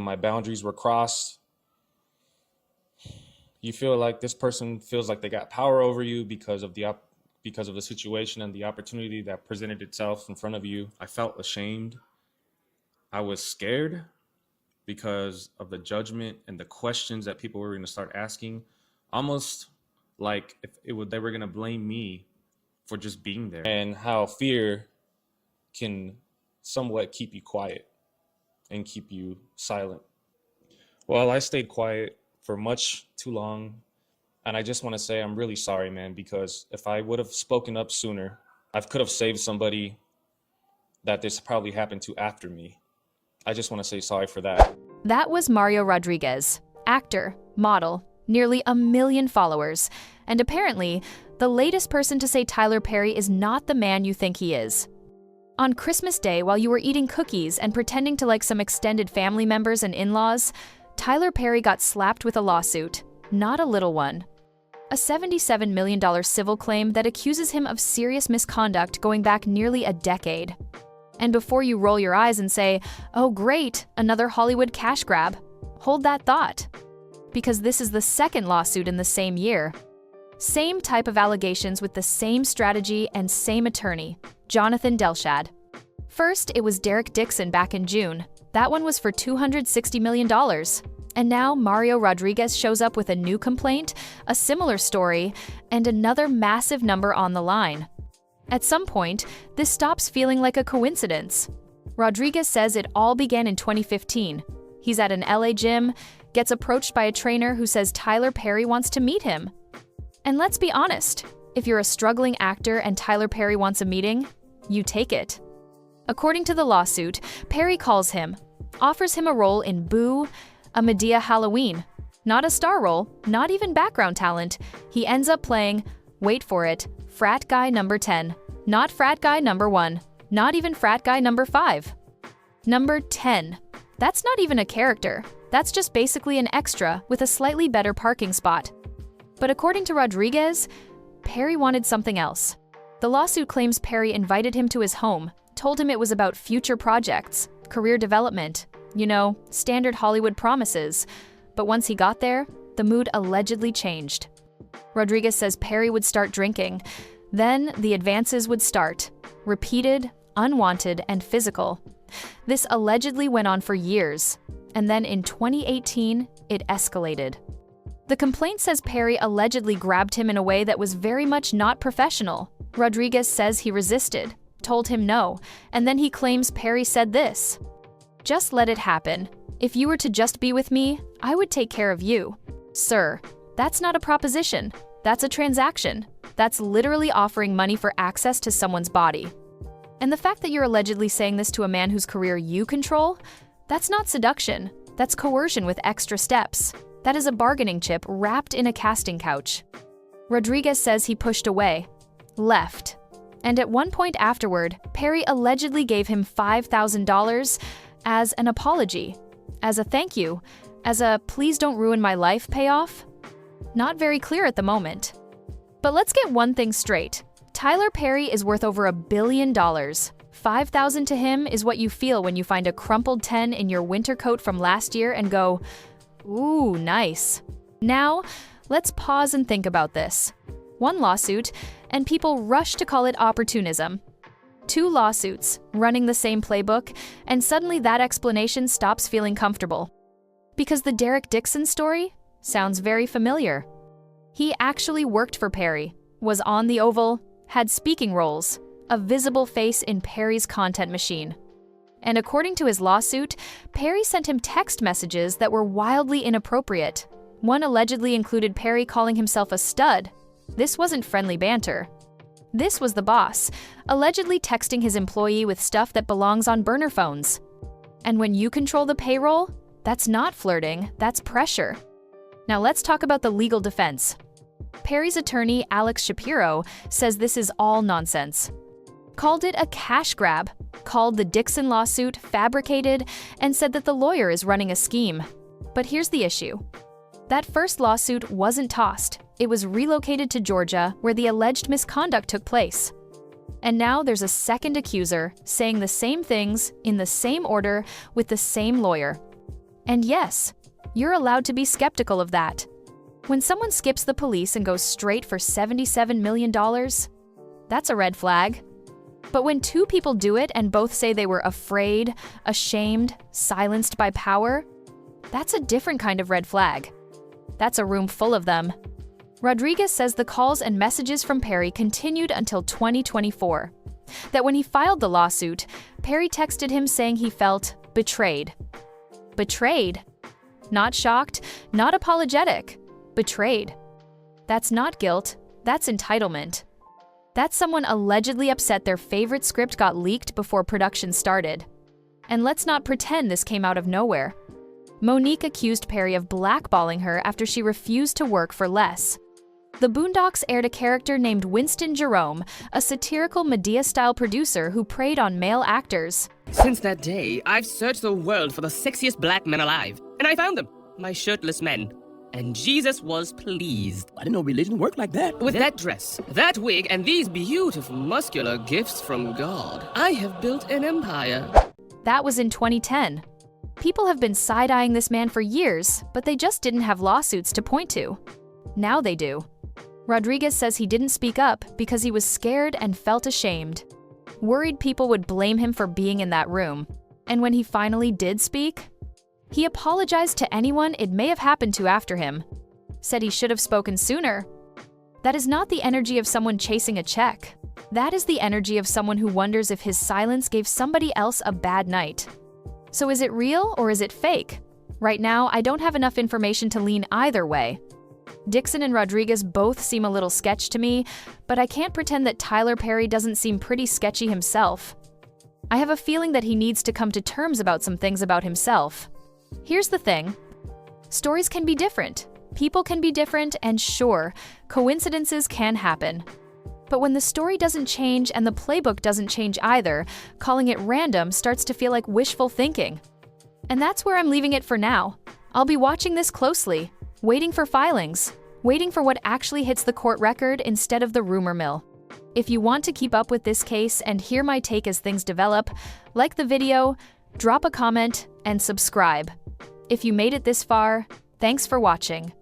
my boundaries were crossed. You feel like this person feels like they got power over you because of the situation and the opportunity that presented itself in front of you. I felt ashamed. I was scared because of the judgment and the questions that people were going to start asking, almost like if they were going to blame me for just being there, and how fear can somewhat keep you quiet and keep you silent. Well, I stayed quiet for much too long. And I just want to say I'm really sorry, man, because if I would have spoken up sooner, I could have saved somebody that this probably happened to after me. I just want to say sorry for that. That was Mario Rodriguez, actor, model, nearly 1 million followers, and apparently the latest person to say Tyler Perry is not the man you think he is. On Christmas Day, while you were eating cookies and pretending to like some extended family members and in-laws, Tyler Perry got slapped with a lawsuit, not a little one. A $77 million civil claim that accuses him of serious misconduct going back nearly a decade. And before you roll your eyes and say, "Oh great, another Hollywood cash grab," hold that thought. Because this is the second lawsuit in the same year. Same type of allegations with the same strategy and same attorney, Jonathan Delshad. First, it was Derek Dixon back in June. That one was for $260 million. And now Mario Rodriguez shows up with a new complaint, a similar story, and another massive number on the line. At some point, this stops feeling like a coincidence. Rodriguez says it all began in 2015. He's at an LA gym, gets approached by a trainer who says Tyler Perry wants to meet him. And let's be honest, if you're a struggling actor and Tyler Perry wants a meeting, you take it. According to the lawsuit, Perry calls him, offers him a role in Boo, a Medea Halloween. Not a star role, not even background talent. He ends up playing, wait for it, frat guy number 10. Not frat guy number 1. Not even frat guy number 5. Number 10. That's not even a character. That's just basically an extra with a slightly better parking spot. But according to Rodriguez, Perry wanted something else. The lawsuit claims Perry invited him to his home, told him it was about future projects, career development, standard Hollywood promises. But once he got there, the mood allegedly changed. Rodriguez says Perry would start drinking. Then the advances would start. Repeated, unwanted, and physical. This allegedly went on for years. And then in 2018, it escalated. The complaint says Perry allegedly grabbed him in a way that was very much not professional. Rodriguez says he resisted, told him no, and then he claims Perry said this: "Just let it happen. If you were to just be with me, I would take care of you." Sir, that's not a proposition. That's a transaction. That's literally offering money for access to someone's body. And the fact that you're allegedly saying this to a man whose career you control, that's not seduction. That's coercion with extra steps. That is a bargaining chip wrapped in a casting couch. Rodriguez says he pushed away, left. And at one point afterward, Perry allegedly gave him $5,000 as an apology, as a thank you, as a please don't ruin my life payoff. Not very clear at the moment. But let's get one thing straight. Tyler Perry is worth over $1 billion. $5,000 to him is what you feel when you find a crumpled 10 in your winter coat from last year and go, ooh, nice. Now, let's pause and think about this. One lawsuit, and people rush to call it opportunism. 2 lawsuits, running the same playbook, and suddenly that explanation stops feeling comfortable. Because the Derek Dixon story sounds very familiar. He actually worked for Perry, was on the Oval, had speaking roles, a visible face in Perry's content machine. And according to his lawsuit, Perry sent him text messages that were wildly inappropriate. One allegedly included Perry calling himself a stud. This wasn't friendly banter. This was the boss, allegedly texting his employee with stuff that belongs on burner phones. And when you control the payroll, that's not flirting, that's pressure. Now let's talk about the legal defense. Perry's attorney, Alex Shapiro, says this is all nonsense. Called it a cash grab, called the Dixon lawsuit fabricated, and said that the lawyer is running a scheme. But here's the issue. That first lawsuit wasn't tossed. It was relocated to Georgia, where the alleged misconduct took place. And now there's a second accuser saying the same things in the same order with the same lawyer. And yes, you're allowed to be skeptical of that. When someone skips the police and goes straight for $77 million, that's a red flag. But when two people do it and both say they were afraid, ashamed, silenced by power, that's a different kind of red flag. That's a room full of them. Rodriguez says the calls and messages from Perry continued until 2024. That when he filed the lawsuit, Perry texted him saying he felt betrayed. Betrayed? Not shocked, not apologetic. Betrayed. That's not guilt, that's entitlement. That's someone allegedly upset their favorite script got leaked before production started. And let's not pretend this came out of nowhere. Monique accused Perry of blackballing her after she refused to work for less. The Boondocks aired a character named Winston Jerome, a satirical Medea-style producer who preyed on male actors. Since that day, I've searched the world for the sexiest black men alive, and I found them, my shirtless men. And Jesus was pleased. I didn't know religion worked like that. With that dress, that wig, and these beautiful muscular gifts from God, I have built an empire. That was in 2010. People have been side-eyeing this man for years, but they just didn't have lawsuits to point to. Now they do. Rodriguez says he didn't speak up because he was scared and felt ashamed. Worried people would blame him for being in that room. And when he finally did speak, he apologized to anyone it may have happened to after him. Said he should have spoken sooner. That is not the energy of someone chasing a check. That is the energy of someone who wonders if his silence gave somebody else a bad night. So is it real or is it fake? Right now, I don't have enough information to lean either way. Dixon and Rodriguez both seem a little sketch to me, but I can't pretend that Tyler Perry doesn't seem pretty sketchy himself. I have a feeling that he needs to come to terms about some things about himself. Here's the thing. Stories can be different, people can be different, and sure, coincidences can happen. But when the story doesn't change and the playbook doesn't change either, calling it random starts to feel like wishful thinking. And that's where I'm leaving it for now. I'll be watching this closely, waiting for filings, waiting for what actually hits the court record instead of the rumor mill. If you want to keep up with this case and hear my take as things develop, like the video, drop a comment, and subscribe. If you made it this far, thanks for watching.